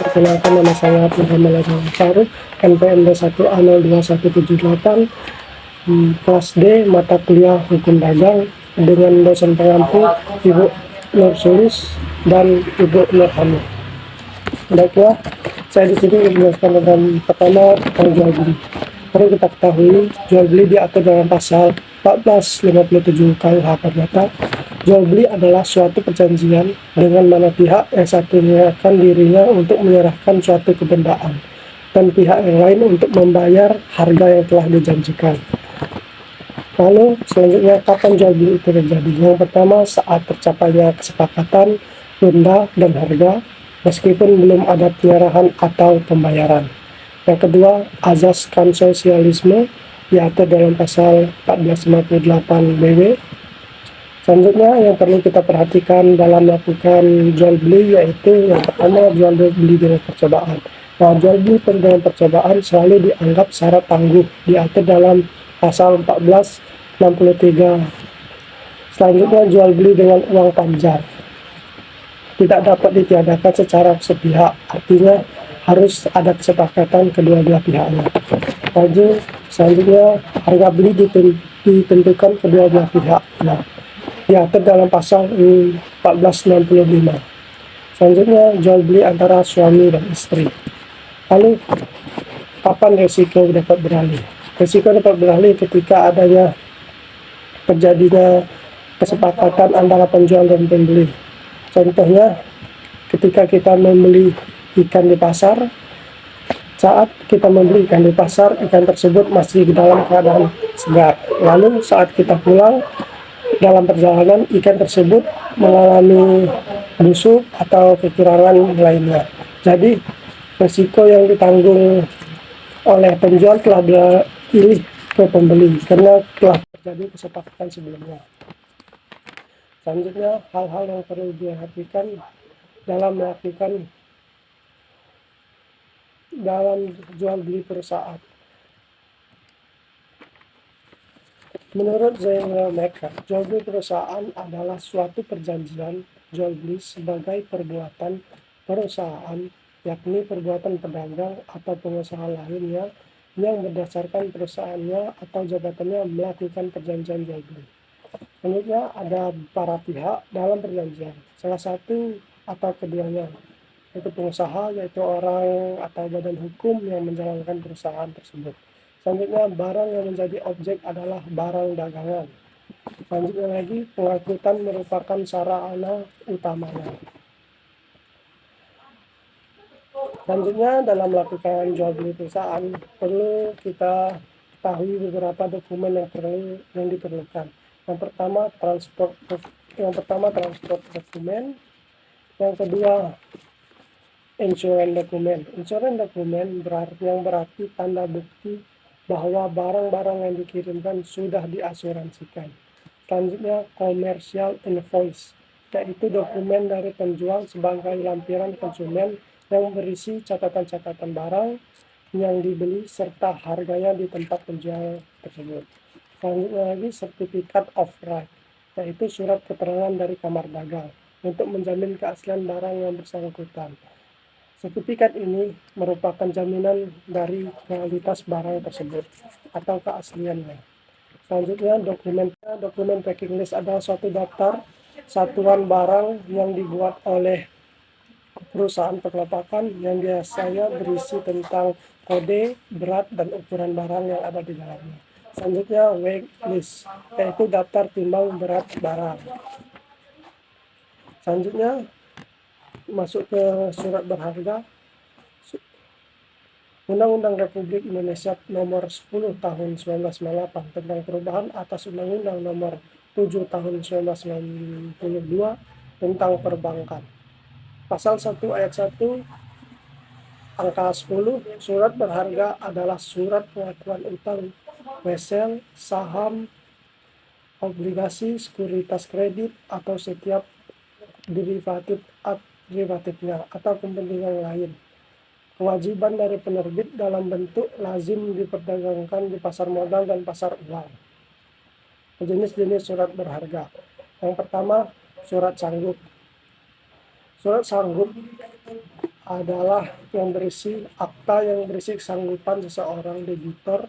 Perkenalkan, nama saya Muhammad Azhar Faruq, NPM D1A02178, kelas D, mata kuliah Hukum Dagang, dengan dosen pengampu Ibu Nur Sulis dan Ibu Nur Hamid. Baiklah, saya di sini menjelaskan tentang pertama tentang jual beli. Perlu kita ketahui, jual beli diatur dalam pasal 1457 KUH Perdata. Jual beli adalah suatu perjanjian dengan mana pihak yang satu menyerahkan dirinya untuk menyerahkan suatu kebendaan dan pihak yang lain untuk membayar harga yang telah dijanjikan. Lalu selanjutnya, kapan jual beli itu terjadi? Yang pertama, saat tercapainya kesepakatan benda dan harga meskipun belum ada penyerahan atau pembayaran. Yang kedua, azas konsosialisme diatur dalam pasal 1458 BW. Selanjutnya yang perlu kita perhatikan dalam melakukan jual beli yaitu yang pertama, jual beli dengan percobaan. Nah, jual beli dengan percobaan selalu dianggap syarat tangguh, diatur dalam pasal 1463. Selanjutnya, jual beli dengan uang panjar tidak dapat ditiadakan secara sepihak, artinya harus ada kesepakatan kedua belah pihaknya. Selanjutnya, harga beli ditentukan kedua belah pihak. Nah, diatur dalam pasal 1465. Selanjutnya, jual beli antara suami dan istri. Lalu, kapan resiko dapat beralih? Resiko dapat beralih ketika adanya terjadinya kesepakatan antara penjual dan pembeli. Contohnya, ketika kita membeli ikan di pasar, saat kita membeli ikan di pasar, ikan tersebut masih dalam keadaan segar. Lalu saat kita pulang, dalam perjalanan ikan tersebut mengalami busuk atau kekurangan lainnya. Jadi risiko yang ditanggung oleh penjual telah beralih ke pembeli karena telah terjadi kesepakatan sebelumnya. Selanjutnya, hal-hal yang perlu diperhatikan dalam melakukan dalam jual beli perusahaan. Menurut Zeinal Mekar, jual beli perusahaan adalah suatu perjanjian jual beli sebagai perbuatan perusahaan, yakni perbuatan pedagang atau pengusaha lainnya yang berdasarkan perusahaannya atau jabatannya melakukan perjanjian jual beli. Selanjutnya, ada para pihak dalam perjanjian, salah satu atau keduanya, yaitu pengusaha, yaitu orang atau badan hukum yang menjalankan perusahaan tersebut. Selanjutnya, barang yang menjadi objek adalah barang dagangan. Selanjutnya lagi, pengangkutan merupakan sarana utamanya. Selanjutnya, dalam melakukan jual beli perusahaan, perlu kita ketahui beberapa dokumen yang diperlukan. Yang pertama, transport dokumen. Yang kedua, insurance dokumen. Insurance dokumen yang berarti tanda bukti bahwa barang-barang yang dikirimkan sudah diasuransikan. Selanjutnya, commercial invoice, yaitu dokumen dari penjual sebagai lampiran konsumen yang berisi catatan-catatan barang yang dibeli serta harganya di tempat penjual tersebut. Selanjutnya lagi, certificate of right, yaitu surat keterangan dari kamar dagang untuk menjamin keaslian barang yang bersangkutan. Sertifikat ini merupakan jaminan dari kualitas barang tersebut atau keasliannya. Selanjutnya, dokumen packing list adalah suatu daftar satuan barang yang dibuat oleh perusahaan perkelapakan yang biasanya berisi tentang kode, berat, dan ukuran barang yang ada di dalamnya. Selanjutnya, weight list, yaitu daftar timbang berat barang. Selanjutnya, masuk ke surat berharga. Undang-Undang Republik Indonesia Nomor 10 Tahun 1998 tentang perubahan atas Undang-Undang Nomor 7 Tahun 1992 tentang perbankan. Pasal 1 ayat 1 angka 10, surat berharga adalah surat pengakuan utang, wesel, saham, obligasi, sekuritas kredit, atau setiap derivatifnya atau kepentingan lain. Kewajiban dari penerbit dalam bentuk lazim diperdagangkan di pasar modal dan pasar uang. Jenis-jenis surat berharga. Yang pertama, surat sanggup. Surat sanggup adalah yang berisi akta yang berisi kesanggupan seseorang debitur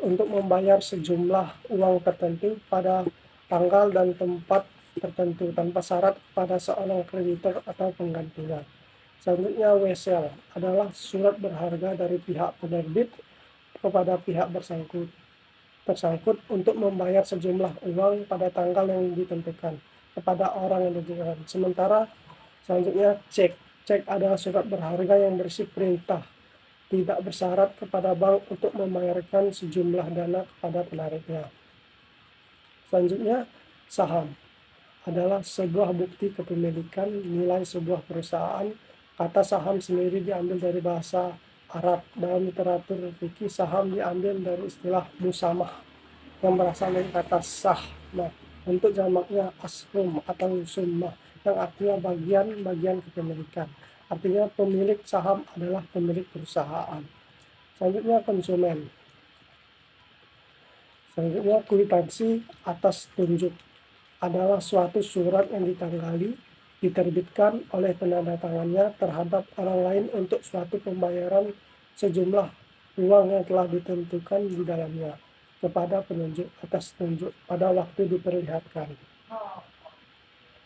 untuk membayar sejumlah uang tertentu pada tanggal dan tempat tertentu tanpa syarat pada seorang kreditor atau penggantinya. Selanjutnya, wesel adalah surat berharga dari pihak penerbit kepada pihak tersangkut untuk membayar sejumlah uang pada tanggal yang ditentukan kepada orang yang ditentukan. Sementara selanjutnya, cek adalah surat berharga yang berisi perintah tidak bersyarat kepada bank untuk membayarkan sejumlah dana kepada penariknya. Selanjutnya, saham adalah sebuah bukti kepemilikan nilai sebuah perusahaan. Kata saham sendiri diambil dari bahasa Arab. Dalam literatur fikih, saham diambil dari istilah musamah yang berasal dari kata sah. Nah, untuk jamaknya ashum atau summah yang artinya bagian-bagian kepemilikan. Artinya pemilik saham adalah pemilik perusahaan. Selanjutnya, konsumen. Selanjutnya, kwitansi atas tunjuk adalah suatu surat yang ditanggali, diterbitkan oleh penanda tangannya terhadap orang lain untuk suatu pembayaran sejumlah uang yang telah ditentukan di dalamnya kepada penunjuk atas tunjuk pada waktu diperlihatkan.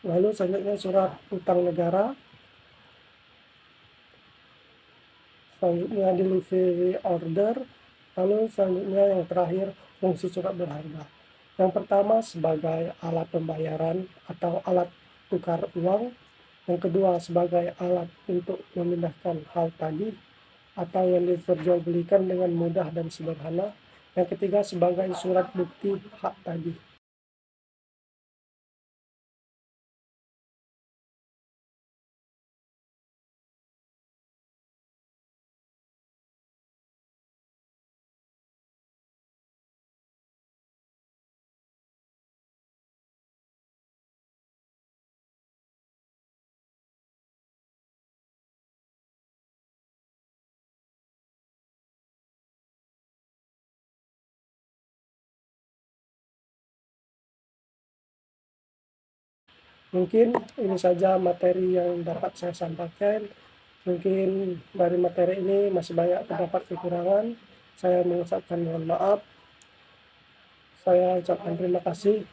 Lalu selanjutnya surat utang negara. Selanjutnya delivery order. Lalu selanjutnya yang terakhir fungsi surat berharga. Yang pertama sebagai alat pembayaran atau alat tukar uang. Yang kedua sebagai alat untuk memindahkan hal tadi atau yang diperjualbelikan dengan mudah dan sederhana. Yang ketiga sebagai surat bukti hak tadi. Mungkin ini saja materi yang dapat saya sampaikan. Mungkin dari materi ini masih banyak terdapat kekurangan. Saya mengucapkan mohon maaf. Saya ucapkan terima kasih.